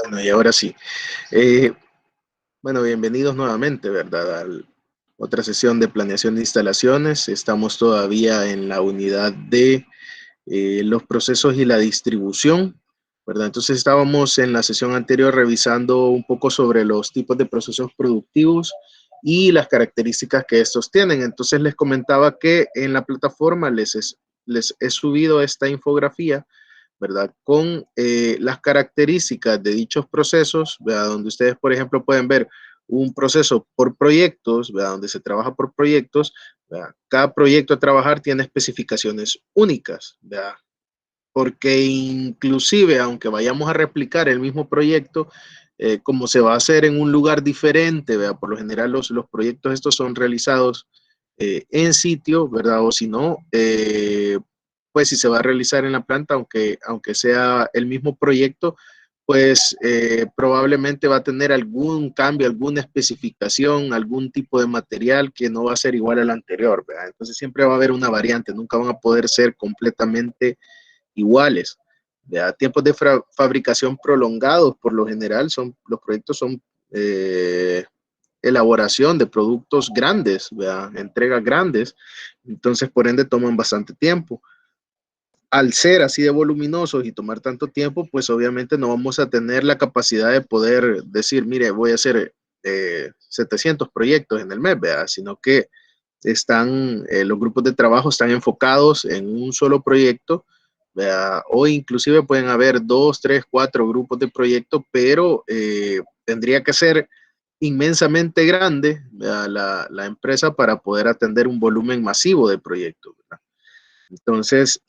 Bueno, y ahora sí. Eh, bueno, bienvenidos nuevamente, ¿verdad? A otra sesión de planeación de instalaciones. Estamos todavía en la unidad de los procesos y la distribución, ¿verdad? Entonces estábamos en la sesión anterior revisando un poco sobre los tipos de procesos productivos y las características que estos tienen. Entonces les comentaba que en la plataforma les he subido esta infografía, ¿verdad? Con las características de dichos procesos, ¿verdad? Donde ustedes, por ejemplo, pueden ver un proceso por proyectos, ¿verdad? Donde se trabaja por proyectos, ¿verdad? Cada proyecto a trabajar tiene especificaciones únicas, ¿verdad? Porque inclusive, aunque vayamos a replicar el mismo proyecto, como se va a hacer en un lugar diferente, ¿verdad? Por lo general los proyectos estos son realizados en sitio, ¿verdad? O si no, pues si se va a realizar en la planta, aunque sea el mismo proyecto, pues probablemente va a tener algún cambio, alguna especificación, algún tipo de material que no va a ser igual al anterior, ¿verdad? Entonces siempre va a haber una variante, nunca van a poder ser completamente iguales. ¿Verdad? Tiempos de fabricación prolongados, por lo general, los proyectos son elaboración de productos grandes, ¿verdad? Entregas grandes, entonces por ende toman bastante tiempo. Al ser así de voluminosos y tomar tanto tiempo, pues obviamente no vamos a tener la capacidad de poder decir, mire, voy a hacer 700 proyectos en el mes, ¿verdad? Sino que los grupos de trabajo están enfocados en un solo proyecto, ¿verdad? O inclusive pueden haber 2, 3, 4 grupos de proyecto, pero tendría que ser inmensamente grande, ¿verdad? La empresa para poder atender un volumen masivo de proyectos, ¿verdad? Entonces,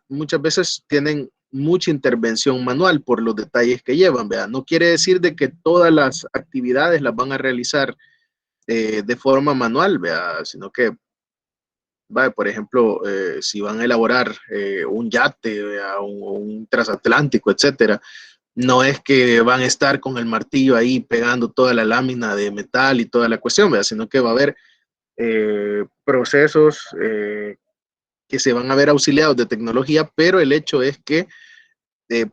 muchas veces tienen mucha intervención manual por los detalles que llevan, ¿verdad? No quiere decir de que todas las actividades las van a realizar de forma manual, ¿verdad? Sino que, ¿vale? Por ejemplo, si van a elaborar un yate, ¿verdad? Un transatlántico, etcétera, no es que van a estar con el martillo ahí pegando toda la lámina de metal y toda la cuestión, ¿verdad? Sino que va a haber procesos que se van a ver auxiliados de tecnología, pero el hecho es que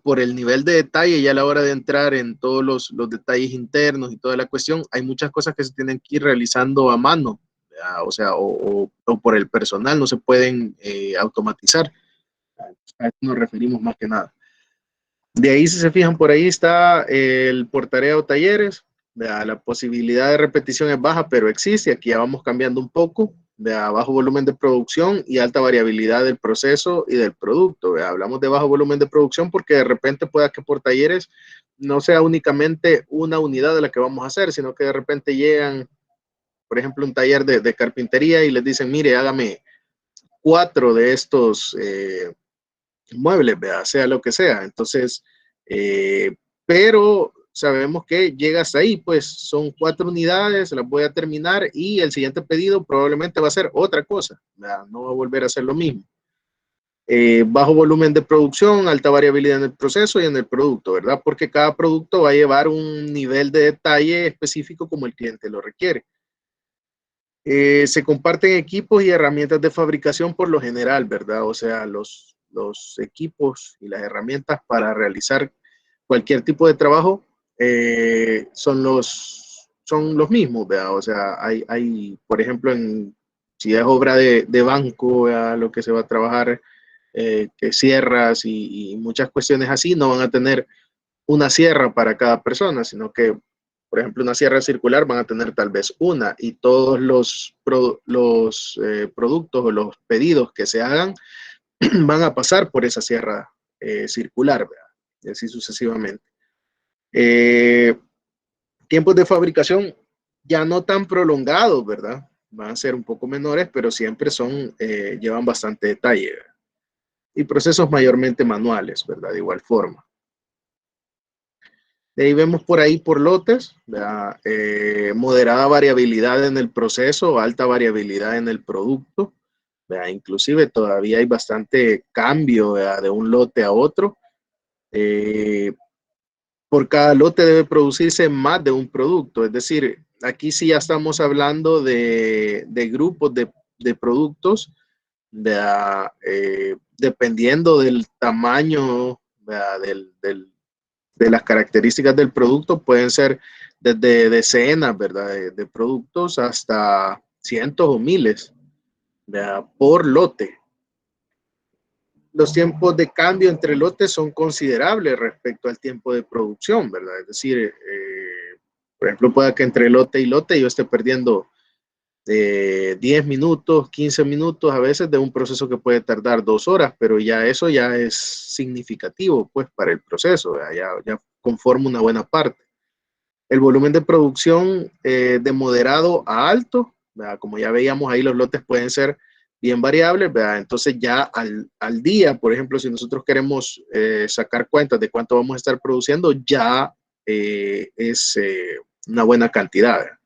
por el nivel de detalle y a la hora de entrar en todos los detalles internos y toda la cuestión, hay muchas cosas que se tienen que ir realizando a mano, ¿verdad? O sea, o por el personal, no se pueden automatizar. A eso nos referimos más que nada. De ahí, si se fijan, por ahí está el portareo talleres. ¿Verdad? La posibilidad de repetición es baja, pero existe. Aquí ya vamos cambiando un poco. De bajo volumen de producción y alta variabilidad del proceso y del producto. ¿Verdad? Hablamos de bajo volumen de producción porque de repente pueda que por talleres no sea únicamente una unidad de la que vamos a hacer, sino que de repente llegan, por ejemplo, un taller de carpintería y les dicen, mire, hágame 4 de estos muebles, ¿verdad? Sea lo que sea. Entonces, pero sabemos que llega hasta ahí, pues son 4 unidades, las voy a terminar y el siguiente pedido probablemente va a ser otra cosa, ¿verdad? No va a volver a ser lo mismo. Bajo volumen de producción, alta variabilidad en el proceso y en el producto, ¿verdad? Porque cada producto va a llevar un nivel de detalle específico como el cliente lo requiere. Se comparten equipos y herramientas de fabricación por lo general, ¿verdad? O sea, los equipos y las herramientas para realizar cualquier tipo de trabajo son los mismos, ¿verdad? O sea, por ejemplo, si es obra de banco, ¿verdad? Lo que se va a trabajar, que sierras y muchas cuestiones así, no van a tener una sierra para cada persona, sino que, por ejemplo, una sierra circular van a tener tal vez una y todos los productos o los pedidos que se hagan van a pasar por esa sierra circular, ¿verdad? Y así sucesivamente. Eh, Tiempos de fabricación ya no tan prolongados, ¿verdad? Van a ser un poco menores, pero siempre llevan bastante detalle, ¿verdad? Y procesos mayormente manuales, ¿verdad? De igual forma. De ahí vemos por ahí por lotes, moderada variabilidad en el proceso, alta variabilidad en el producto. ¿Verdad? Inclusive todavía hay bastante cambio, ¿verdad? De un lote a otro. Eh, por cada lote debe producirse más de un producto. Es decir, aquí sí ya estamos hablando de grupos de productos, dependiendo del tamaño, ¿verdad? de las características del producto pueden ser desde decenas, ¿verdad? De productos hasta cientos o miles, ¿verdad? Por lote. Los tiempos de cambio entre lotes son considerables respecto al tiempo de producción, ¿verdad? Es decir, por ejemplo, pueda que entre lote y lote yo esté perdiendo 10 minutos, 15 minutos a veces de un proceso que puede tardar 2 horas, pero ya eso ya es significativo pues para el proceso, ya conforma una buena parte. El volumen de producción de moderado a alto, ¿verdad? Como ya veíamos ahí los lotes pueden ser bien variables, ¿verdad? Entonces ya al día, por ejemplo, si nosotros queremos sacar cuentas de cuánto vamos a estar produciendo, ya es una buena cantidad, ¿verdad?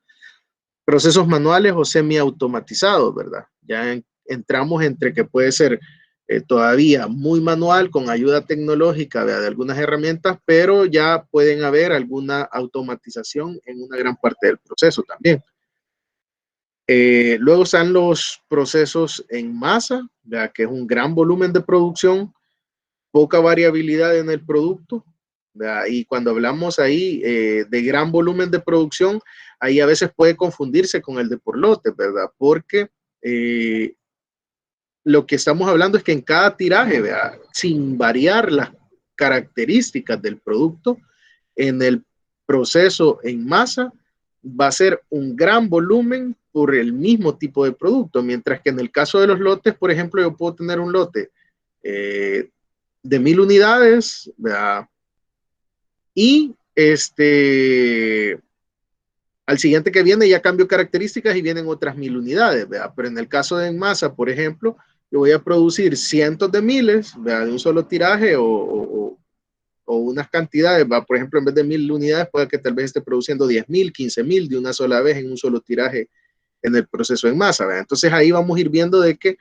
Procesos manuales o semiautomatizados, ¿verdad? Ya entramos entre que puede ser todavía muy manual con ayuda tecnológica, ¿verdad? De algunas herramientas, pero ya pueden haber alguna automatización en una gran parte del proceso también. Luego están los procesos en masa, ¿verdad? Que es un gran volumen de producción, poca variabilidad en el producto, ¿verdad? Y cuando hablamos ahí de gran volumen de producción, ahí a veces puede confundirse con el de por lote, ¿verdad? Porque lo que estamos hablando es que en cada tiraje, ¿verdad? Sin variar las características del producto, en el proceso en masa va a ser un gran volumen por el mismo tipo de producto, mientras que en el caso de los lotes, por ejemplo, yo puedo tener un lote de 1000 unidades, ¿verdad? Y al siguiente que viene ya cambio características y vienen otras 1000 unidades, ¿verdad? Pero en el caso de en masa, por ejemplo, yo voy a producir cientos de miles, ¿verdad? De un solo tiraje o unas cantidades, ¿verdad? Por ejemplo, en vez de 1000 unidades, puede que tal vez esté produciendo 10.000, 15.000 de una sola vez en un solo tiraje en el proceso en masa, ¿verdad? Entonces ahí vamos a ir viendo de que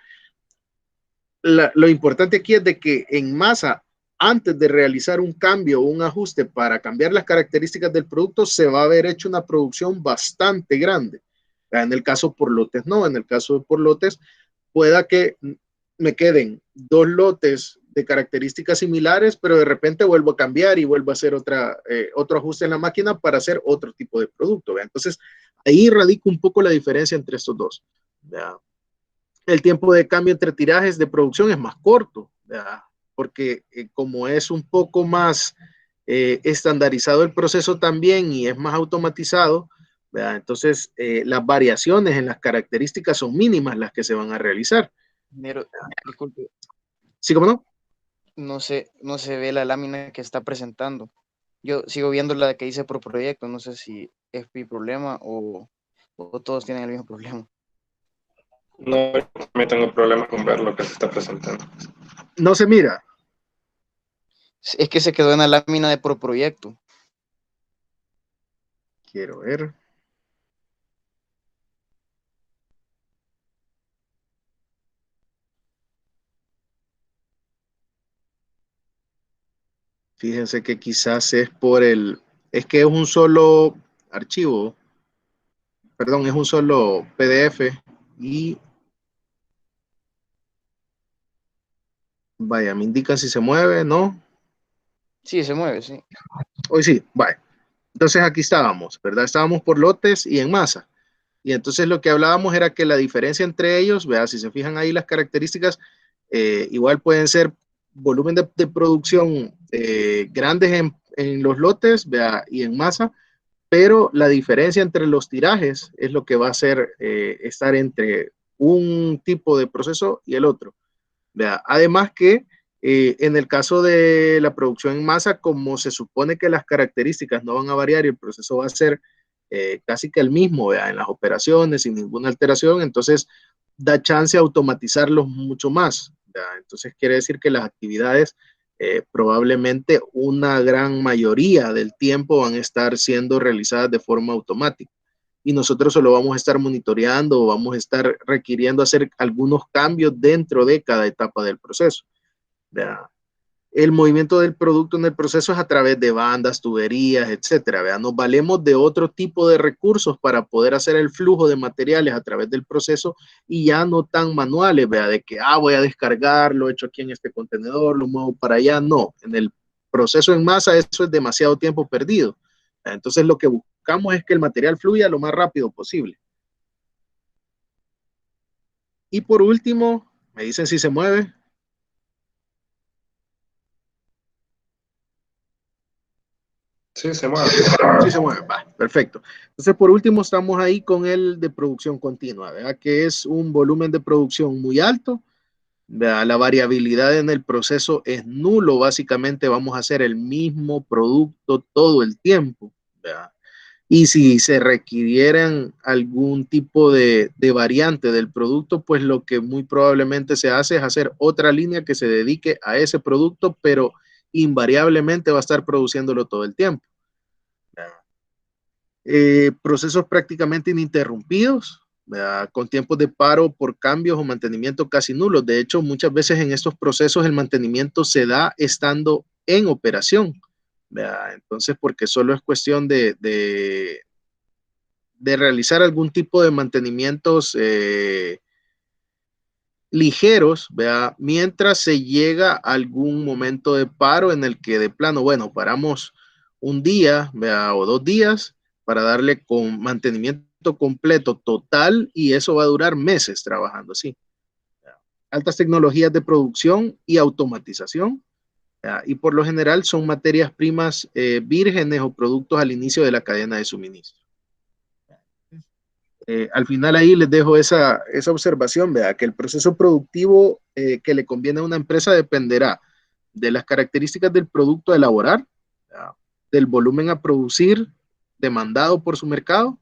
lo importante aquí es de que en masa, antes de realizar un cambio o un ajuste para cambiar las características del producto, se va a haber hecho una producción bastante grande. En el caso por lotes, no. En el caso de por lotes, pueda que me queden 2 lotes de características similares, pero de repente vuelvo a cambiar y vuelvo a hacer otro ajuste en la máquina para hacer otro tipo de producto. ¿Ve? Entonces, ahí radica un poco la diferencia entre estos dos. ¿Ve? El tiempo de cambio entre tirajes de producción es más corto, ¿verdad? Porque como es un poco más estandarizado el proceso también y es más automatizado, ¿verdad? Entonces las variaciones en las características son mínimas las que se van a realizar. Pero, disculpe. ¿Sí, cómo no? No se ve la lámina que está presentando. Yo sigo viendo la que hice por proyecto, no sé si es mi problema o todos tienen el mismo problema. No, me tengo problemas con ver lo que se está presentando. No se mira. Es que se quedó en la lámina de por proyecto. Quiero ver. Fíjense que quizás es es que es un solo archivo, perdón, es un solo PDF y vaya, me indican si se mueve, ¿no? Sí, se mueve, sí. Hoy sí, vaya. Entonces aquí estábamos, ¿verdad? Estábamos por lotes y en masa. Y entonces lo que hablábamos era que la diferencia entre ellos, ¿verdad? Si se fijan ahí las características, igual pueden ser volumen de producción grandes en los lotes, ¿verdad? Y en masa, pero la diferencia entre los tirajes es lo que va a hacer estar entre un tipo de proceso y el otro. ¿Verdad? Además que en el caso de la producción en masa, como se supone que las características no van a variar y el proceso va a ser casi que el mismo, ¿verdad? En las operaciones, sin ninguna alteración, entonces da chance a automatizarlos mucho más. ¿Verdad? Entonces quiere decir que las actividades probablemente una gran mayoría del tiempo van a estar siendo realizadas de forma automática y nosotros solo vamos a estar monitoreando o vamos a estar requiriendo hacer algunos cambios dentro de cada etapa del proceso. ¿Verdad? El movimiento del producto en el proceso es a través de bandas, tuberías, etcétera. ¿Verdad? Nos valemos de otro tipo de recursos para poder hacer el flujo de materiales a través del proceso y ya no tan manuales, ¿verdad? De que voy a descargar, lo echo aquí en este contenedor, lo muevo para allá. No, proceso en masa, eso es demasiado tiempo perdido. Entonces lo que buscamos es que el material fluya lo más rápido posible. Y por último, me dicen si se mueve. Sí, se mueve. Sí se mueve, va, perfecto. Entonces, por último, estamos ahí con el de producción continua, ¿verdad? Que es un volumen de producción muy alto, ¿verdad? La variabilidad en el proceso es nulo, básicamente vamos a hacer el mismo producto todo el tiempo, ¿verdad? Y si se requirieran algún tipo de variante del producto, pues lo que muy probablemente se hace es hacer otra línea que se dedique a ese producto, pero invariablemente va a estar produciéndolo todo el tiempo. Procesos prácticamente ininterrumpidos, ¿verdad? Con tiempos de paro por cambios o mantenimiento casi nulos. De hecho, muchas veces en estos procesos el mantenimiento se da estando en operación, ¿verdad? Entonces, porque solo es cuestión de realizar algún tipo de mantenimientos ligeros, ¿verdad? Mientras se llega a algún momento de paro en el que de plano, bueno, paramos un día, ¿verdad? O 2 días para darle con mantenimiento completo total y eso va a durar meses trabajando así. ¿Verdad? Altas tecnologías de producción y automatización, ¿verdad? Y por lo general son materias primas vírgenes o productos al inicio de la cadena de suministro. Al final ahí les dejo esa observación, ¿verdad? Que el proceso productivo que le conviene a una empresa dependerá de las características del producto a elaborar, ¿verdad? Del volumen a producir demandado por su mercado,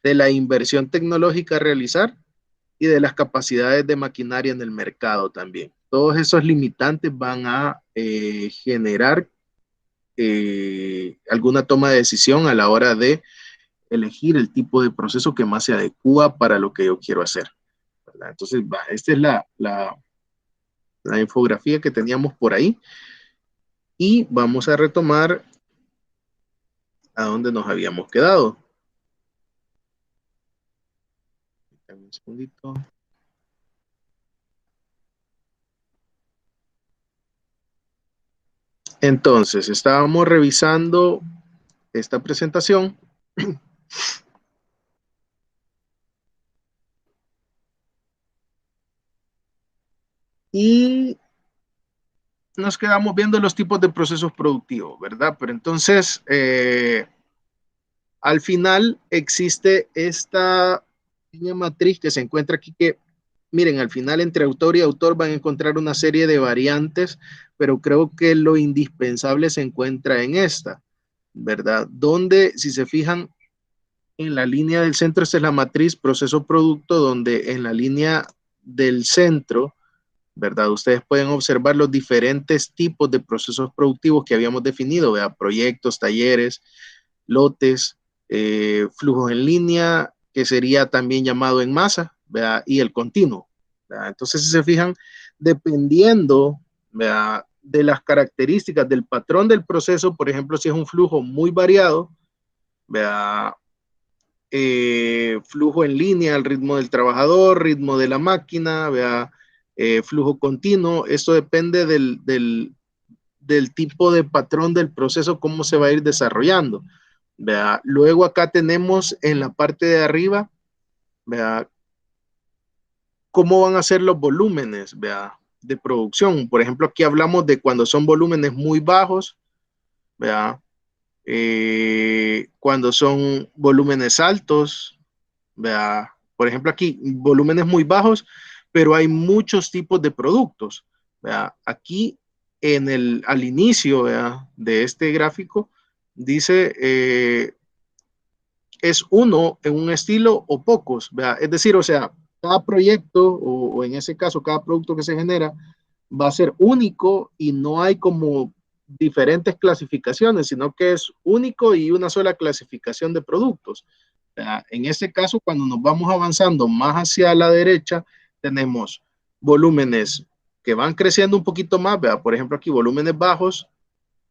de la inversión tecnológica a realizar y de las capacidades de maquinaria en el mercado también. Todos esos limitantes van a generar alguna toma de decisión a la hora de elegir el tipo de proceso que más se adecua para lo que yo quiero hacer, ¿verdad? Entonces, esta es la infografía que teníamos por ahí y vamos a retomar a donde nos habíamos quedado. Un segundito. Entonces, estábamos revisando esta presentación y nos quedamos viendo los tipos de procesos productivos, ¿verdad? Pero entonces, al final existe esta línea matriz que se encuentra aquí que, miren, al final entre autor y autor van a encontrar una serie de variantes, pero creo que lo indispensable se encuentra en esta, ¿verdad? Donde, si se fijan, en la línea del centro, esta es la matriz proceso-producto, donde en la línea del centro, ¿verdad? Ustedes pueden observar los diferentes tipos de procesos productivos que habíamos definido, ¿verdad? Proyectos, talleres, lotes, flujos en línea, que sería también llamado en masa, ¿verdad? Y el continuo, ¿verdad? Entonces, si se fijan, dependiendo, ¿verdad?, de las características del patrón del proceso, por ejemplo, si es un flujo muy variado, ¿verdad?, flujo en línea, el ritmo del trabajador, ritmo de la máquina, ¿verdad?, flujo continuo, esto depende del tipo de patrón del proceso, cómo se va a ir desarrollando. ¿Verdad? Luego acá tenemos en la parte de arriba, ¿verdad?, cómo van a ser los volúmenes, ¿verdad?, de producción. Por ejemplo, aquí hablamos de cuando son volúmenes muy bajos, ¿verdad? Cuando son volúmenes altos, ¿verdad? Por ejemplo, aquí volúmenes muy bajos, pero hay muchos tipos de productos, ¿verdad? Aquí al inicio, ¿verdad?, de este gráfico dice es uno en un estilo o pocos, ¿verdad? Es decir, o sea, cada proyecto o en ese caso cada producto que se genera va a ser único y no hay como diferentes clasificaciones, sino que es único y una sola clasificación de productos. ¿Verdad? En este caso, cuando nos vamos avanzando más hacia la derecha, tenemos volúmenes que van creciendo un poquito más, ¿verdad? Por ejemplo, aquí volúmenes bajos,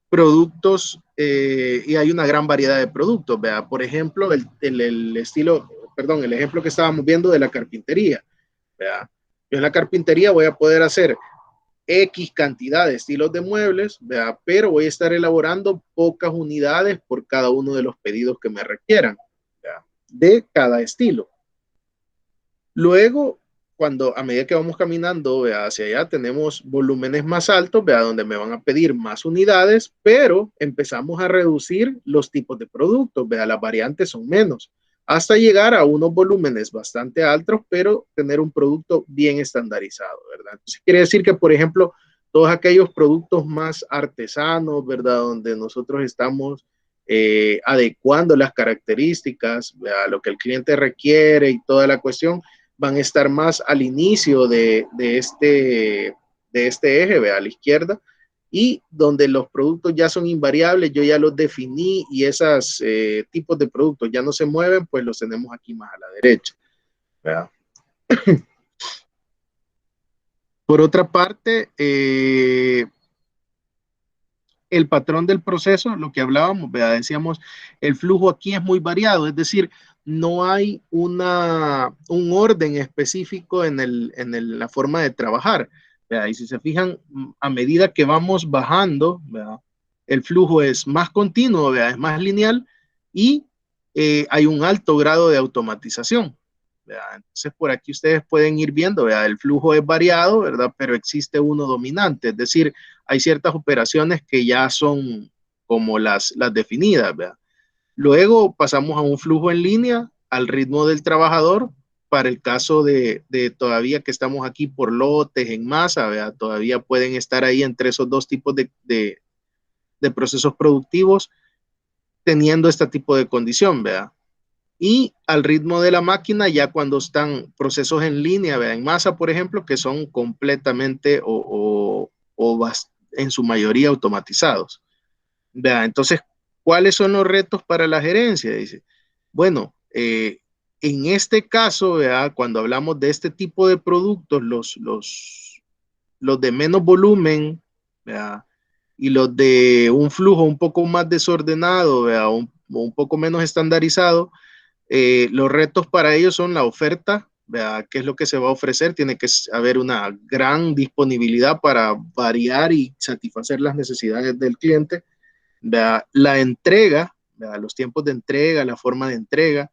productos y hay una gran variedad de productos. Vea, por ejemplo, el estilo, perdón, el ejemplo que estábamos viendo de la carpintería. Vea, yo en la carpintería voy a poder hacer X cantidad de estilos de muebles, ¿verdad? Pero voy a estar elaborando pocas unidades por cada uno de los pedidos que me requieran, ¿verdad? De cada estilo. Luego, a medida que vamos caminando, ¿verdad?, hacia allá, tenemos volúmenes más altos, ¿verdad?, donde me van a pedir más unidades, pero empezamos a reducir los tipos de productos, ¿verdad? Las variantes son menos, hasta llegar a unos volúmenes bastante altos, pero tener un producto bien estandarizado, ¿verdad? Entonces, quiere decir que, por ejemplo, todos aquellos productos más artesanos, ¿verdad?, donde nosotros estamos adecuando las características, ¿verdad?, a lo que el cliente requiere y toda la cuestión, van a estar más al inicio de este eje, ¿ve?, a la izquierda, y donde los productos ya son invariables, yo ya los definí y esos tipos de productos ya no se mueven, pues los tenemos aquí más a la derecha, ¿verdad? Por otra parte, el patrón del proceso, lo que hablábamos, ¿verdad? Decíamos, el flujo aquí es muy variado, es decir, no hay un orden específico en la forma de trabajar, ¿verdad? Y si se fijan, a medida que vamos bajando, ¿verdad?, el flujo es más continuo, ¿verdad?, es más lineal y hay un alto grado de automatización, ¿verdad? Entonces, por aquí ustedes pueden ir viendo, ¿verdad?, el flujo es variado, ¿verdad?, pero existe uno dominante, es decir, hay ciertas operaciones que ya son como las definidas, ¿verdad? Luego pasamos a un flujo en línea al ritmo del trabajador. Para el caso de todavía que estamos aquí por lotes en masa, ¿verdad?, todavía pueden estar ahí entre esos dos tipos de procesos productivos teniendo este tipo de condición, ¿verdad? Y al ritmo de la máquina, ya cuando están procesos en línea, ¿verdad?, en masa, por ejemplo, que son completamente en su mayoría automatizados, ¿verdad? Entonces, ¿cuáles son los retos para la gerencia? Dice, bueno, en este caso, ¿verdad?, cuando hablamos de este tipo de productos, los de menos volumen, ¿verdad?, y los de un flujo un poco más desordenado, ¿verdad?, un poco menos estandarizado, los retos para ellos son la oferta, ¿verdad?, qué es lo que se va a ofrecer. Tiene que haber una gran disponibilidad para variar y satisfacer las necesidades del cliente, ¿verdad?, la entrega, ¿verdad?, los tiempos de entrega, la forma de entrega,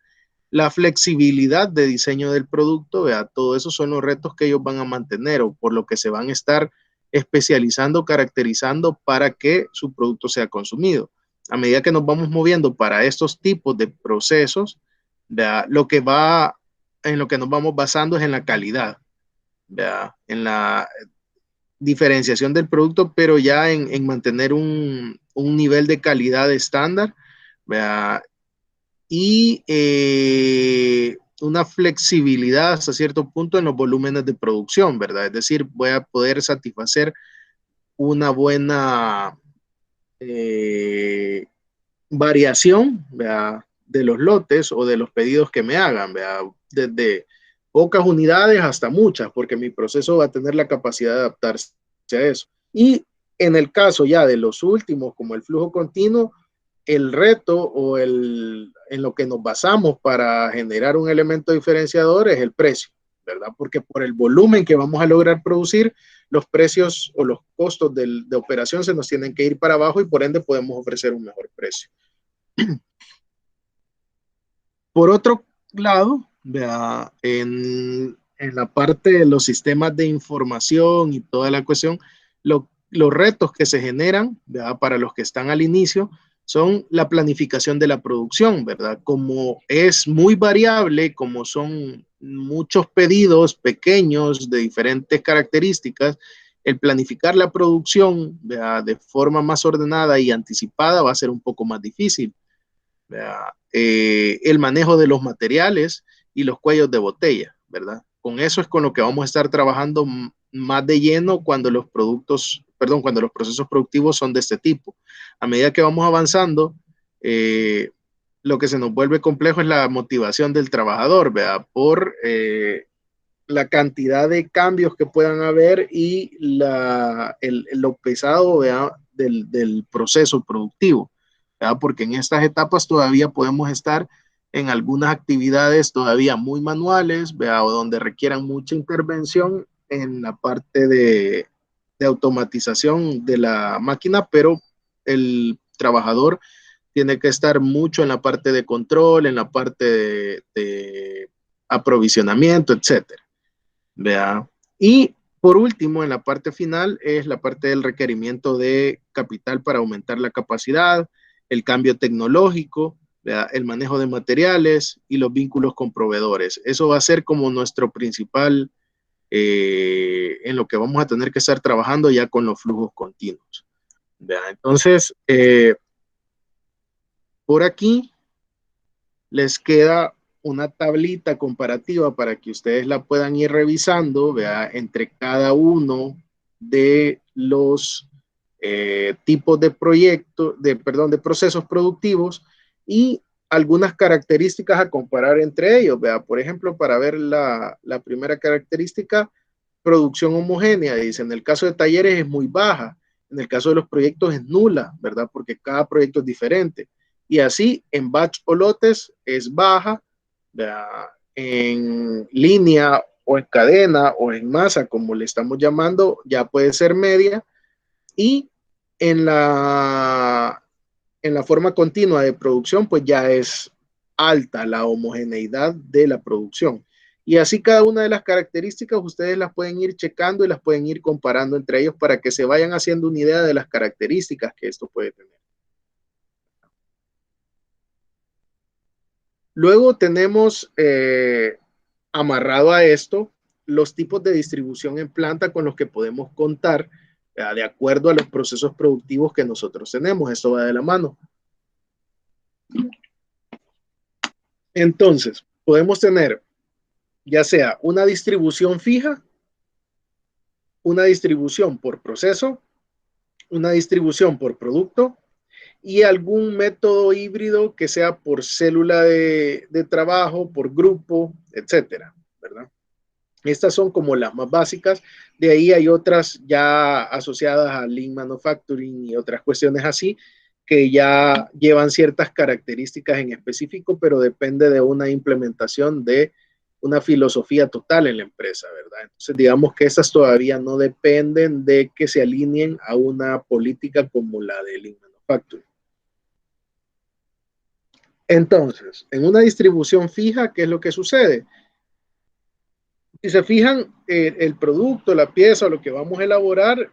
la flexibilidad de diseño del producto, ¿verdad?, todo eso son los retos que ellos van a mantener o por lo que se van a estar especializando, caracterizando para que su producto sea consumido. A medida que nos vamos moviendo para estos tipos de procesos, ¿verdad?, en lo que nos vamos basando es en la calidad, ¿verdad?, en la diferenciación del producto, pero ya en mantener un nivel de calidad estándar, ¿verdad?, y una flexibilidad hasta cierto punto en los volúmenes de producción, ¿verdad? Es decir, voy a poder satisfacer una buena variación, ¿verdad?, de los lotes o de los pedidos que me hagan, ¿verdad?, desde pocas unidades hasta muchas, porque mi proceso va a tener la capacidad de adaptarse a eso. Y en el caso ya de los últimos, como el flujo continuo, el reto o en lo que nos basamos para generar un elemento diferenciador es el precio, ¿verdad? Porque por el volumen que vamos a lograr producir, los precios o los costos de operación se nos tienen que ir para abajo y por ende podemos ofrecer un mejor precio. Por otro lado, ¿verdad?, en la parte de los sistemas de información y toda la cuestión, los retos que se generan, ¿verdad?, para los que están al inicio, son la planificación de la producción, ¿verdad? Como es muy variable, como son muchos pedidos pequeños de diferentes características, el planificar la producción, ¿verdad?, de forma más ordenada y anticipada va a ser un poco más difícil, ¿verdad? El manejo de los materiales y los cuellos de botella, ¿verdad? Con eso es con lo que vamos a estar trabajando más de lleno cuando los procesos productivos son de este tipo. A medida que vamos avanzando, lo que se nos vuelve complejo es la motivación del trabajador, ¿verdad?, por la cantidad de cambios que puedan haber y lo pesado, ¿verdad?, del proceso productivo, ¿verdad? Porque en estas etapas todavía podemos estar en algunas actividades todavía muy manuales, ¿verdad?, o donde requieran mucha intervención en la parte de de automatización de la máquina, pero el trabajador tiene que estar mucho en la parte de control, en la parte de aprovisionamiento, etcétera. ¿Vea? Y por último, en la parte final es la parte del requerimiento de capital para aumentar la capacidad, el cambio tecnológico, ¿vea? El manejo de materiales y los vínculos con proveedores. Eso va a ser como nuestro principal, en lo que vamos a tener que estar trabajando ya con los flujos continuos. ¿Vea? Entonces, por aquí les queda una tablita comparativa para que ustedes la puedan ir revisando, ¿vea? Entre cada uno de los tipos de proyectos, de procesos productivos y algunas características a comparar entre ellos, ¿vea? Por ejemplo, para ver la primera característica, producción homogénea, dice, en el caso de talleres es muy baja, en el caso de los proyectos es nula, ¿verdad? Porque cada proyecto es diferente. Y así en batch o lotes es baja, ¿verdad? En línea o en cadena o en masa, como le estamos llamando, ya puede ser media. Y en la forma continua de producción, pues ya es alta la homogeneidad de la producción. Y así cada una de las características ustedes las pueden ir checando y las pueden ir comparando entre ellos para que se vayan haciendo una idea de las características que esto puede tener. Luego tenemos amarrado a esto los tipos de distribución en planta con los que podemos contar de acuerdo a los procesos productivos que nosotros tenemos. Esto va de la mano. Entonces, podemos tener ya sea una distribución fija, una distribución por proceso, una distribución por producto y algún método híbrido que sea por célula de trabajo, por grupo, etcétera, ¿verdad? Estas son como las más básicas. De ahí hay otras ya asociadas a Lean Manufacturing y otras cuestiones así que ya llevan ciertas características en específico, pero depende de una implementación de una filosofía total en la empresa, ¿verdad? Entonces, digamos que estas todavía no dependen de que se alineen a una política como la de Lean Manufacturing. Entonces, en una distribución fija, ¿qué es lo que sucede? Si se fijan, el producto, la pieza, lo que vamos a elaborar,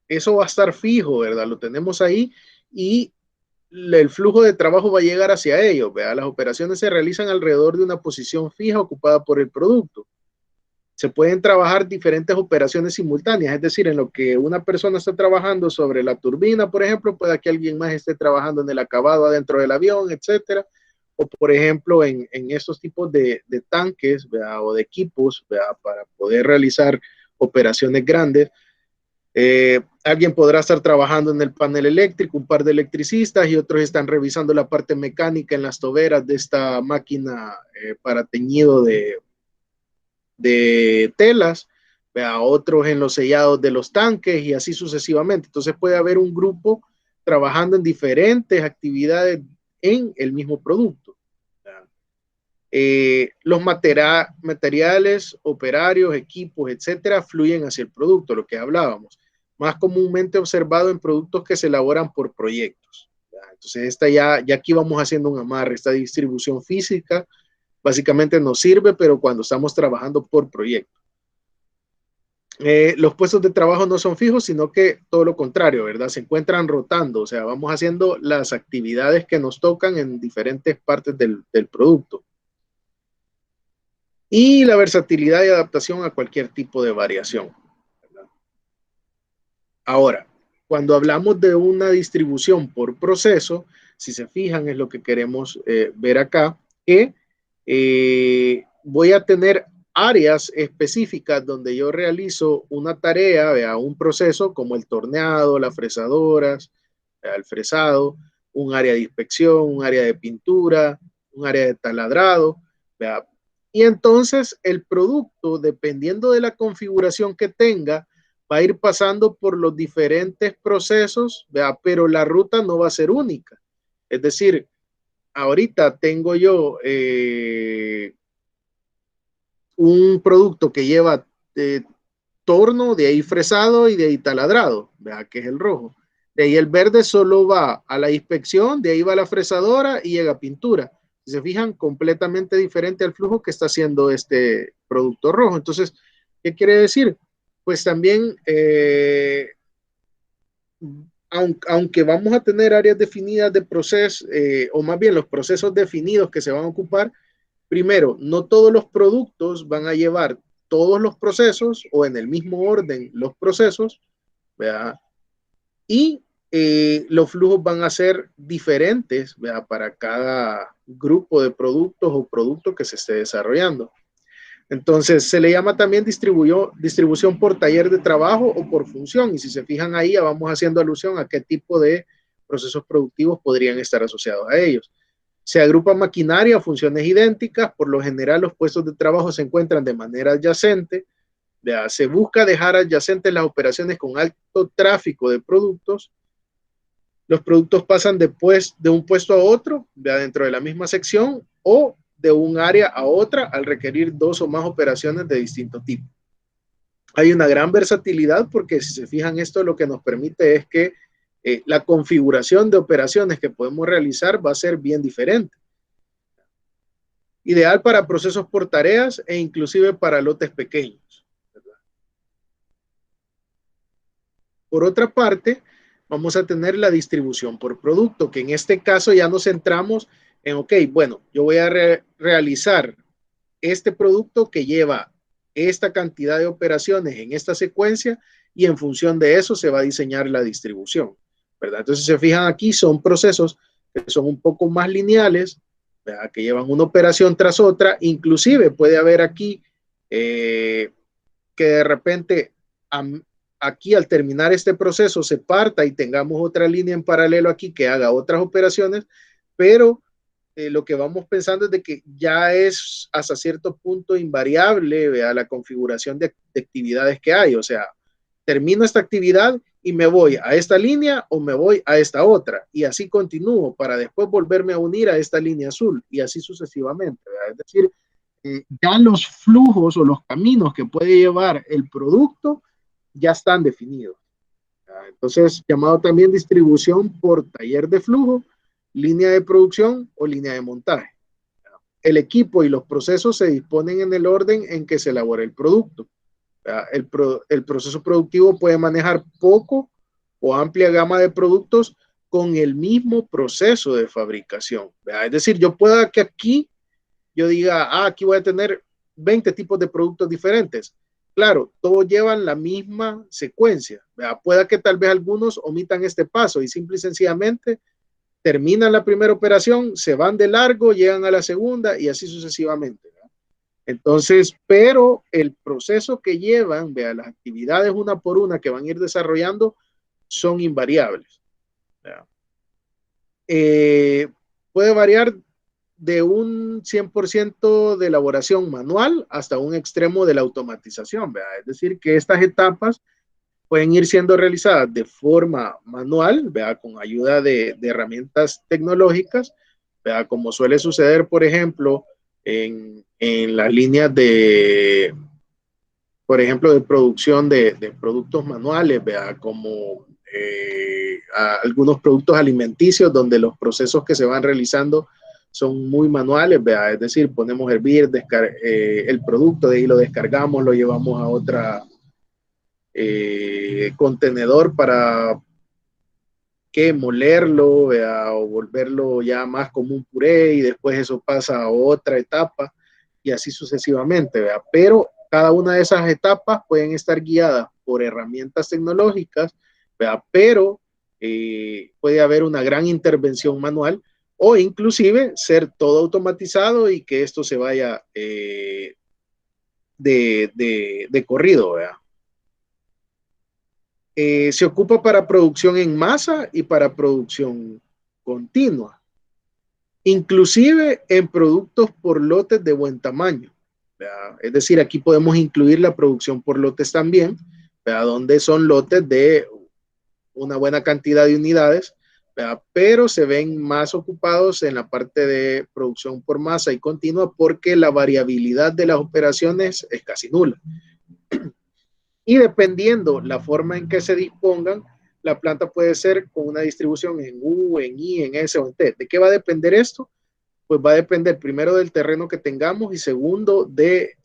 eso va a estar fijo, ¿verdad? Lo tenemos ahí y el flujo de trabajo va a llegar hacia ellos, ¿verdad? Las operaciones se realizan alrededor de una posición fija ocupada por el producto. Se pueden trabajar diferentes operaciones simultáneas, es decir, en lo que una persona está trabajando sobre la turbina, por ejemplo, puede que alguien más esté trabajando en el acabado adentro del avión, etcétera. O, por ejemplo, en estos tipos de tanques, ¿verdad? O de equipos, ¿verdad? Para poder realizar operaciones grandes. Alguien podrá estar trabajando en el panel eléctrico, un par de electricistas y otros están revisando la parte mecánica en las toberas de esta máquina para teñido de telas, a otros en los sellados de los tanques y así sucesivamente. Entonces puede haber un grupo trabajando en diferentes actividades en el mismo producto. Los materiales, operarios, equipos, etcétera, fluyen hacia el producto, lo que hablábamos, más comúnmente observado en productos que se elaboran por proyectos. Entonces, esta ya aquí vamos haciendo un amarre. Esta distribución física básicamente nos sirve, pero cuando estamos trabajando por proyecto. Los puestos de trabajo no son fijos, sino que todo lo contrario, ¿verdad? Se encuentran rotando, o sea, vamos haciendo las actividades que nos tocan en diferentes partes del producto. Y la versatilidad y adaptación a cualquier tipo de variación, ¿verdad? Ahora, cuando hablamos de una distribución por proceso, si se fijan, es lo que queremos ver acá, que voy a tener áreas específicas donde yo realizo una tarea, vea, un proceso como el torneado, las fresadoras, el fresado, un área de inspección, un área de pintura, un área de taladrado, vea. Y entonces el producto, dependiendo de la configuración que tenga, va a ir pasando por los diferentes procesos, vea, pero la ruta no va a ser única. Es decir, ahorita tengo yo un producto que lleva torno, de ahí fresado y de ahí taladrado, ¿verdad? Que es el rojo. De ahí el verde solo va a la inspección, de ahí va a la fresadora y llega a pintura. Si se fijan, completamente diferente al flujo que está haciendo este producto rojo. Entonces, ¿qué quiere decir? Pues también, aunque vamos a tener áreas definidas de proceso, o más bien los procesos definidos que se van a ocupar, primero, no todos los productos van a llevar todos los procesos o en el mismo orden los procesos, ¿verdad? Y los flujos van a ser diferentes, ¿verdad? Para cada grupo de productos o producto que se esté desarrollando. Entonces, se le llama también distribución por taller de trabajo o por función. Y si se fijan ahí, ya vamos haciendo alusión a qué tipo de procesos productivos podrían estar asociados a ellos. Se agrupa maquinaria o funciones idénticas. Por lo general, los puestos de trabajo se encuentran de manera adyacente. Se busca dejar adyacentes las operaciones con alto tráfico de productos. Los productos pasan después de un puesto a otro, dentro de la misma sección, o de un área a otra al requerir dos o más operaciones de distinto tipo. Hay una gran versatilidad porque si se fijan esto lo que nos permite es que la configuración de operaciones que podemos realizar va a ser bien diferente. Ideal para procesos por tareas e inclusive para lotes pequeños, ¿verdad? Por otra parte, vamos a tener la distribución por producto, que en este caso ya nos centramos en, ok, bueno, yo voy a realizar este producto que lleva esta cantidad de operaciones en esta secuencia y en función de eso se va a diseñar la distribución, ¿verdad? Entonces, se fijan aquí, son procesos que son un poco más lineales, ¿verdad? Que llevan una operación tras otra. Inclusive puede haber aquí que de repente aquí al terminar este proceso se parta y tengamos otra línea en paralelo aquí que haga otras operaciones, pero lo que vamos pensando es de que ya es hasta cierto punto invariable, vea, la configuración de actividades que hay. O sea, termino esta actividad y me voy a esta línea o me voy a esta otra. Y así continúo para después volverme a unir a esta línea azul y así sucesivamente. ¿Verdad? Es decir, ya los flujos o los caminos que puede llevar el producto ya están definidos. Entonces, llamado también distribución por taller de flujo, línea de producción o línea de montaje. El equipo y los procesos se disponen en el orden en que se elabora el producto. El proceso productivo puede manejar poco o amplia gama de productos con el mismo proceso de fabricación. Es decir, yo pueda que aquí yo diga, aquí voy a tener 20 tipos de productos diferentes. Claro, todos llevan la misma secuencia. Pueda que tal vez algunos omitan este paso y simple y sencillamente terminan la primera operación, se van de largo, llegan a la segunda y así sucesivamente. ¿Verdad? Entonces, pero el proceso que llevan, vea, las actividades una por una que van a ir desarrollando son invariables. Puede variar de un 100% de elaboración manual hasta un extremo de la automatización. ¿Verdad? Es decir, que estas etapas pueden ir siendo realizadas de forma manual, ¿verdad? Con ayuda de herramientas tecnológicas, ¿verdad? Como suele suceder, por ejemplo, en las líneas de, por ejemplo, de producción de productos manuales, ¿verdad? Como algunos productos alimenticios donde los procesos que se van realizando son muy manuales, ¿verdad? Es decir, ponemos a hervir el producto, de ahí lo descargamos, lo llevamos a otra contenedor para que molerlo, ¿verdad? O volverlo ya más como un puré y después eso pasa a otra etapa y así sucesivamente, ¿verdad? Pero cada una de esas etapas pueden estar guiadas por herramientas tecnológicas, ¿verdad? Pero puede haber una gran intervención manual o inclusive ser todo automatizado y que esto se vaya de corrido, ¿verdad? Se ocupa para producción en masa y para producción continua, inclusive en productos por lotes de buen tamaño, ¿verdad? Es decir, aquí podemos incluir la producción por lotes también, ¿verdad? Donde son lotes de una buena cantidad de unidades, ¿verdad? Pero se ven más ocupados en la parte de producción por masa y continua porque la variabilidad de las operaciones es casi nula. y dependiendo la forma en que se dispongan, la planta puede ser con una distribución en U, en I, en S o en T. ¿De qué va a depender esto? Pues va a depender primero del terreno que tengamos y segundo de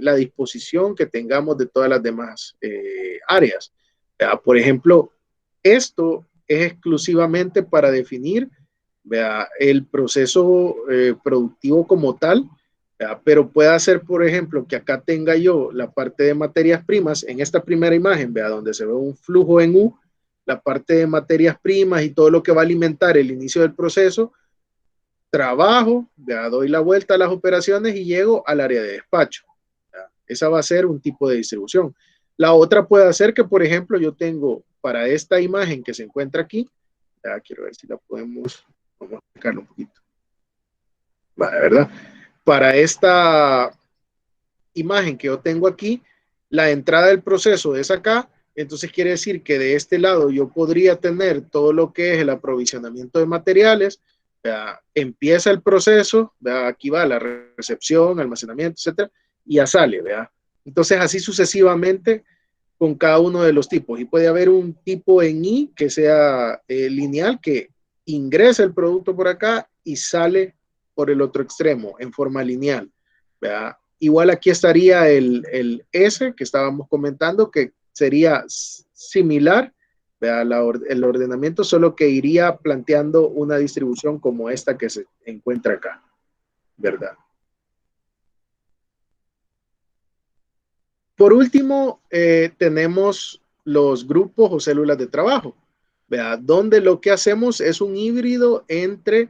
la disposición que tengamos de todas las demás áreas. Por ejemplo, esto es exclusivamente para definir el proceso productivo como tal, pero puede ser, por ejemplo, que acá tenga yo la parte de materias primas en esta primera imagen, donde se ve un flujo en U, la parte de materias primas y todo lo que va a alimentar el inicio del proceso, trabajo, ya doy la vuelta a las operaciones y llego al área de despacho. ¿Ya? Esa va a ser un tipo de distribución. La otra puede ser que, por ejemplo, yo tengo para esta imagen que se encuentra aquí, ya quiero ver si la podemos, vamos a explicarlo un poquito. Vale, ¿verdad? Para esta imagen que yo tengo aquí, la entrada del proceso es acá, entonces quiere decir que de este lado yo podría tener todo lo que es el aprovisionamiento de materiales, empieza el proceso, aquí va la recepción, almacenamiento, etcétera, y ya sale, ¿verdad? Entonces así sucesivamente con cada uno de los tipos. Y puede haber un tipo en I que sea lineal, que ingresa el producto por acá y sale por el otro extremo en forma lineal, ¿verdad? Igual aquí estaría el S que estábamos comentando, que sería similar el ordenamiento, solo que iría planteando una distribución como esta que se encuentra acá, ¿verdad? Por último, tenemos los grupos o células de trabajo, ¿verdad? Donde lo que hacemos es un híbrido entre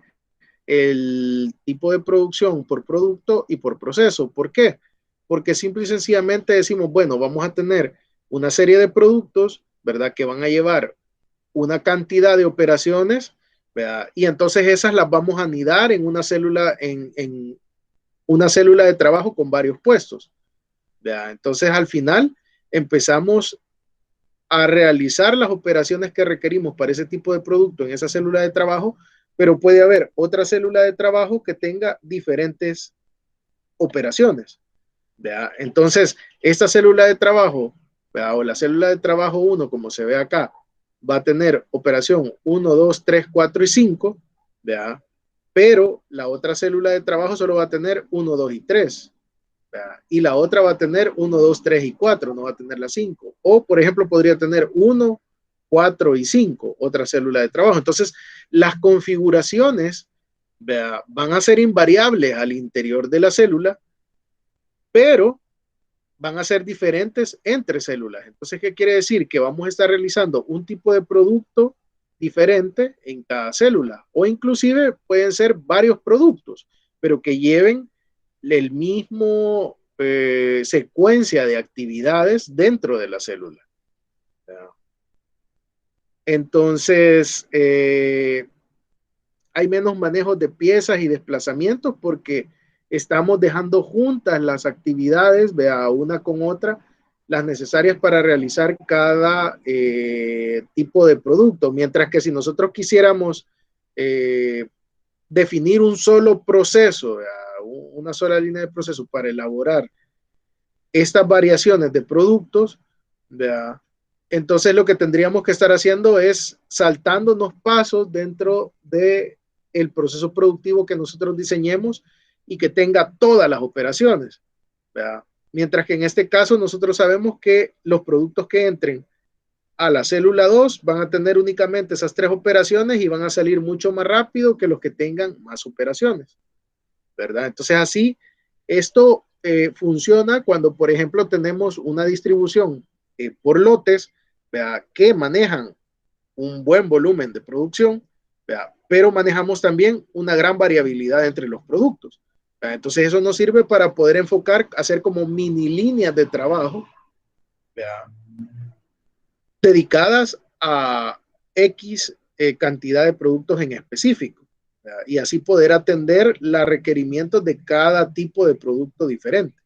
el tipo de producción por producto y por proceso. ¿Por qué? Porque simple y sencillamente decimos, bueno, vamos a tener una serie de productos, ¿verdad? Que van a llevar una cantidad de operaciones, ¿verdad? Y entonces esas las vamos a anidar en una célula, en una célula de trabajo con varios puestos, ¿verdad? Entonces al final empezamos a realizar las operaciones que requerimos para ese tipo de producto en esa célula de trabajo, pero puede haber otra célula de trabajo que tenga diferentes operaciones. ¿Verdad? Entonces, esta célula de trabajo, ¿verdad? O la célula de trabajo 1, como se ve acá, va a tener operación 1, 2, 3, 4 y 5, ¿verdad? Pero la otra célula de trabajo solo va a tener 1, 2 y 3. ¿Verdad? Y la otra va a tener 1, 2, 3 y 4, no va a tener la 5. O, por ejemplo, podría tener 1, 4 y 5, otra célula de trabajo. Entonces, las configuraciones, ¿verdad? Van a ser invariables al interior de la célula, pero van a ser diferentes entre células. Entonces, ¿qué quiere decir? Que vamos a estar realizando un tipo de producto diferente en cada célula, o inclusive pueden ser varios productos, pero que lleven el mismo secuencia de actividades dentro de la célula. Entonces, hay menos manejos de piezas y desplazamientos porque estamos dejando juntas las actividades, vea, una con otra, las necesarias para realizar cada tipo de producto. Mientras que si nosotros quisiéramos definir un solo proceso, vea, una sola línea de proceso para elaborar estas variaciones de productos, vea, entonces lo que tendríamos que estar haciendo es saltándonos pasos dentro de el proceso productivo que nosotros diseñemos y que tenga todas las operaciones, ¿verdad? Mientras que en este caso nosotros sabemos que los productos que entren a la célula 2 van a tener únicamente esas 3 operaciones y van a salir mucho más rápido que los que tengan más operaciones, ¿verdad? Entonces así, esto funciona cuando, por ejemplo, tenemos una distribución por lotes, ¿verdad? Que manejan un buen volumen de producción, ¿verdad? Pero manejamos también una gran variabilidad entre los productos, ¿verdad? Entonces eso nos sirve para poder enfocar, hacer como mini líneas de trabajo, ¿verdad? Dedicadas a X cantidad de productos en específico, ¿verdad? Y así poder atender los requerimientos de cada tipo de producto diferente.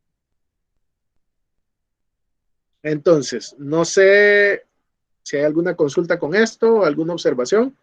Entonces, no sé si hay alguna consulta con esto, alguna observación.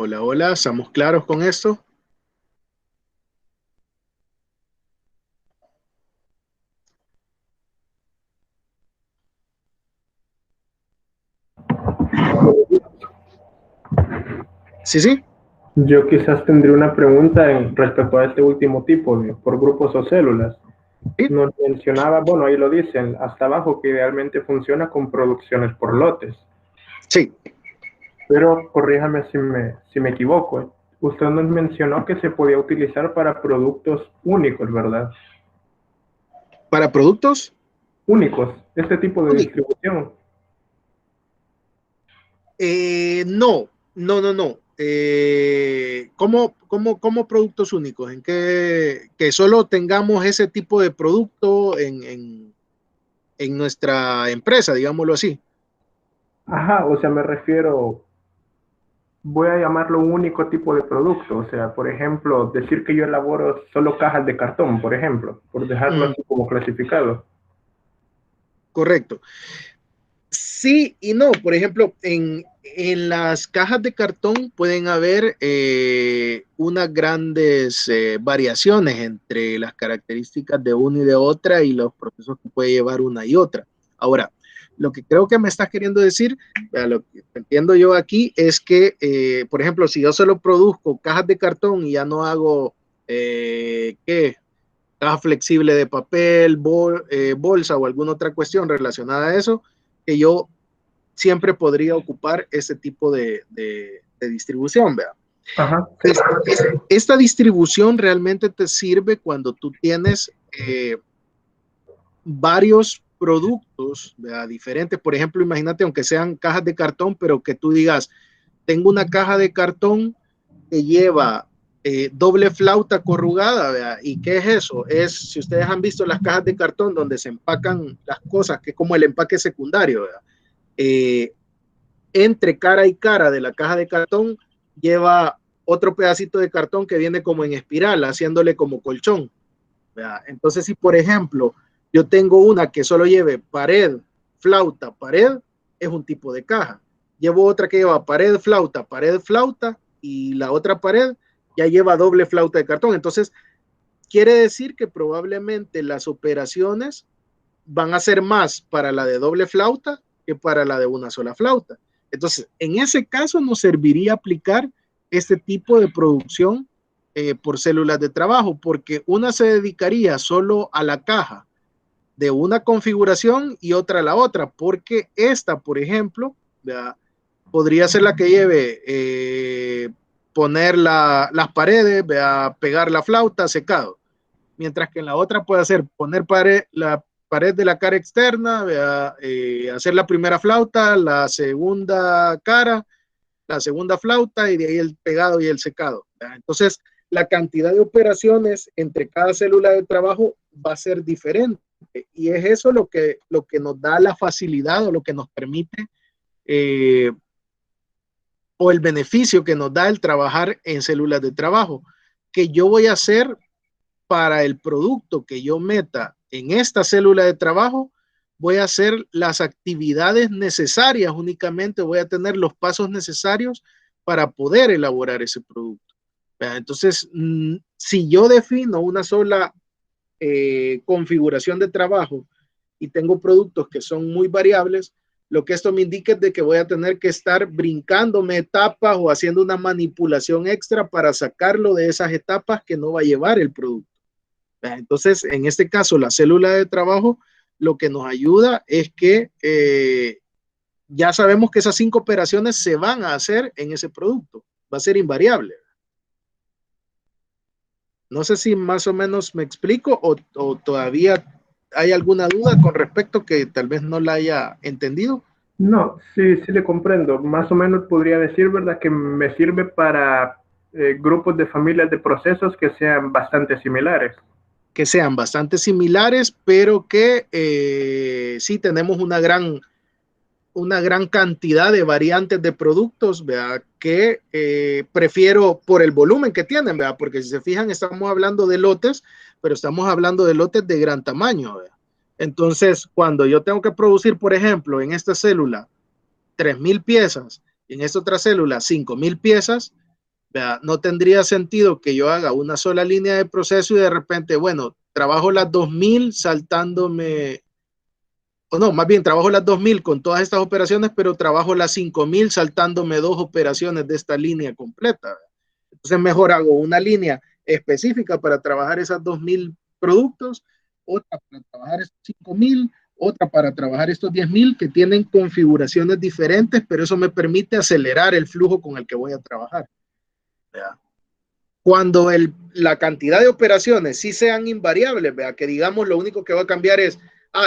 Hola, hola, ¿estamos claros con esto? Sí, sí. Yo quizás tendría una pregunta respecto a este último tipo, por grupos o células. Sí. Nos mencionaba, bueno, ahí lo dicen, hasta abajo, que idealmente funciona con producciones por lotes. Sí. Pero corríjame si me equivoco. Usted nos mencionó que se podía utilizar para productos únicos, ¿verdad? ¿Para productos? Únicos, este tipo de Únicos. distribución. No, no, no, no. ¿Cómo productos únicos? ¿En qué que solo tengamos ese tipo de producto en nuestra empresa, digámoslo así? Ajá, o sea, me refiero, voy a llamarlo un único tipo de producto. O sea, por ejemplo, decir que yo elaboro solo cajas de cartón, por ejemplo, por dejarlo Mm, así como clasificado. correcto. Sí y no. Por ejemplo, en las cajas de cartón pueden haber unas grandes variaciones entre las características de una y de otra y los procesos que puede llevar una y otra. Ahora, lo que creo que me estás queriendo decir, lo que entiendo yo aquí, es que, por ejemplo, si yo solo produzco cajas de cartón y ya no hago, ¿qué? Caja flexible de papel, bolsa o alguna otra cuestión relacionada a eso, que yo siempre podría ocupar ese tipo de distribución, ¿verdad? Ajá, sí. Esta distribución realmente te sirve cuando tú tienes varios productos, ¿verdad? Diferentes. Por ejemplo, imagínate, aunque sean cajas de cartón, pero que tú digas, tengo una caja de cartón que lleva doble flauta corrugada, ¿verdad? ¿Y qué es eso? Es, si ustedes han visto las cajas de cartón donde se empacan las cosas, que es como el empaque secundario, ¿verdad? Eh, Entre cara y cara de la caja de cartón lleva otro pedacito de cartón que viene como en espiral, haciéndole como colchón, ¿verdad? Entonces, si por ejemplo yo tengo una que solo lleve pared, flauta, pared, es un tipo de caja. Llevo otra que lleva pared, flauta, y la otra pared ya lleva doble flauta de cartón. Entonces, quiere decir que probablemente las operaciones van a ser más para la de doble flauta que para la de una sola flauta. Entonces, en ese caso nos serviría aplicar este tipo de producción por células de trabajo, porque una se dedicaría solo a la caja de una configuración y otra a la otra, porque esta, por ejemplo, ¿verdad? Podría ser la que lleve poner las paredes, ¿verdad? Pegar la flauta, secado, mientras que en la otra puede hacer poner la pared de la cara externa, hacer la primera flauta, la segunda cara, la segunda flauta y de ahí el pegado y el secado. ¿Verdad? Entonces, la cantidad de operaciones entre cada célula de trabajo va a ser diferente y es eso lo que nos da la facilidad o lo que nos permite eh, o el beneficio que nos da el trabajar en células de trabajo, que yo voy a hacer para el producto que yo meta en esta célula de trabajo, voy a hacer las actividades necesarias únicamente, voy a tener los pasos necesarios para poder elaborar ese producto. Entonces, si yo defino una sola configuración de trabajo y tengo productos que son muy variables, lo que esto me indica es de que voy a tener que estar brincándome etapas o haciendo una manipulación extra para sacarlo de esas etapas que no va a llevar el producto. Entonces, en este caso, la célula de trabajo lo que nos ayuda es que ya sabemos que esas 5 operaciones se van a hacer en ese producto. Va a ser invariable. No sé si más o menos me explico o todavía hay alguna duda con respecto que tal vez no la haya entendido. No, sí, sí le comprendo. Más o menos podría decir, ¿verdad? Que me sirve para grupos de familias de procesos que sean bastante similares. Que sean bastante similares, pero que sí tenemos una gran cantidad de variantes de productos, ¿verdad? Que prefiero por el volumen que tienen, ¿verdad? Porque si se fijan, estamos hablando de lotes, pero estamos hablando de lotes de gran tamaño, ¿verdad? Entonces, cuando yo tengo que producir, por ejemplo, en esta célula 3,000 piezas, y en esta otra célula 5,000 piezas, ¿verdad? No tendría sentido que yo haga una sola línea de proceso y de repente, bueno, trabajo las 2000 saltándome, o no, más bien trabajo las 2000 con todas estas operaciones, pero trabajo las 5000 saltándome 2 operaciones de esta línea completa. Entonces mejor hago una línea específica para trabajar esas 2000 productos, otra para trabajar estos 5000, otra para trabajar estos 10,000 que tienen configuraciones diferentes, pero eso me permite acelerar el flujo con el que voy a trabajar. ¿Vea? Cuando la cantidad de operaciones sí sean invariables, ¿vea? Que digamos lo único que va a cambiar es,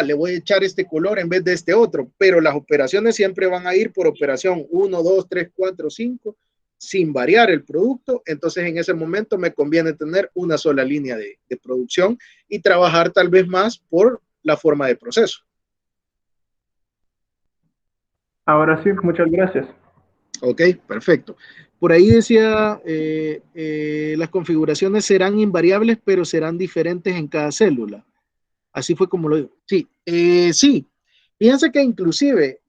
le voy a echar este color en vez de este otro, pero las operaciones siempre van a ir por operación 1, 2, 3, 4, 5, sin variar el producto. Entonces en ese momento me conviene tener una sola línea de producción y trabajar tal vez más por la forma de proceso. Ahora sí, muchas gracias. Ok, perfecto. Por ahí decía, las configuraciones serán invariables, pero serán diferentes en cada célula. Así fue como lo digo. Sí, sí. Fíjense que inclusive,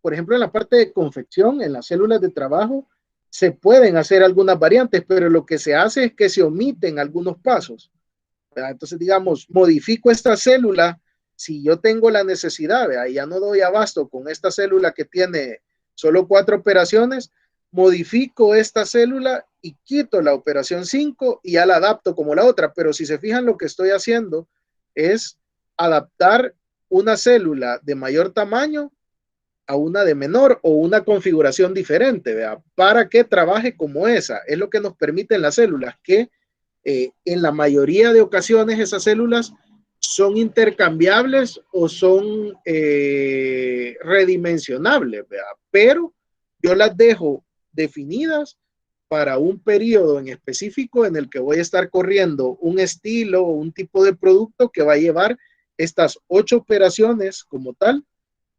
por ejemplo, en la parte de confección, en las células de trabajo, se pueden hacer algunas variantes, pero lo que se hace es que se omiten algunos pasos. ¿Verdad? Entonces, digamos, modifico esta célula. Si yo tengo la necesidad, ¿verdad? Ya no doy abasto con esta célula que tiene solo 4 operaciones, modifico esta célula y quito la operación 5 y ya la adapto como la otra. Pero si se fijan, lo que estoy haciendo es adaptar una célula de mayor tamaño a una de menor o una configuración diferente, ¿verdad? Para que trabaje como esa. Es lo que nos permiten las células, que en la mayoría de ocasiones esas células son intercambiables o son redimensionables, ¿verdad? Pero yo las dejo definidas para un periodo en específico en el que voy a estar corriendo un estilo o un tipo de producto que va a llevar estas 8 operaciones como tal,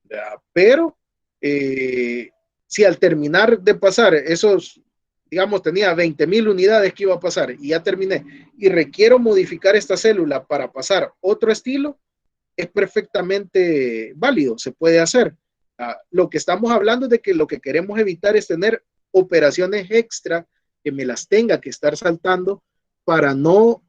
¿verdad? Pero si al terminar de pasar esos, digamos, tenía 20,000 unidades que iba a pasar y ya terminé y requiero modificar esta célula para pasar otro estilo, es perfectamente válido, se puede hacer. Lo que estamos hablando es de que lo que queremos evitar es tener operaciones extra que me las tenga que estar saltando para no,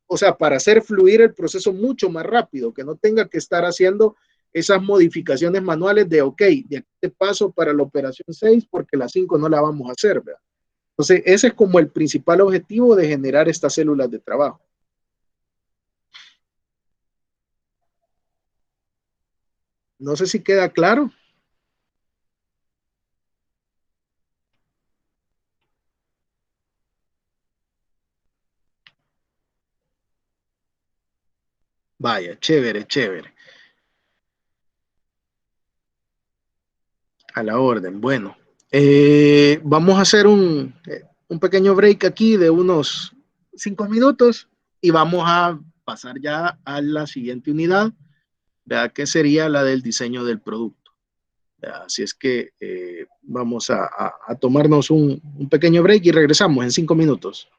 o sea, para hacer fluir el proceso mucho más rápido, que no tenga que estar haciendo esas modificaciones manuales de, ok, de aquí te paso para la operación 6 porque la 5 no la vamos a hacer, ¿verdad? Entonces, ese es como el principal objetivo de generar estas células de trabajo. No sé si queda claro. Vaya, chévere, chévere. A la orden. Bueno, vamos a hacer un pequeño break aquí de unos 5 minutos y vamos a pasar ya a la siguiente unidad, ¿verdad? Que sería la del diseño del producto. ¿Verdad? Así es que vamos a tomarnos un pequeño break y regresamos en 5 minutos.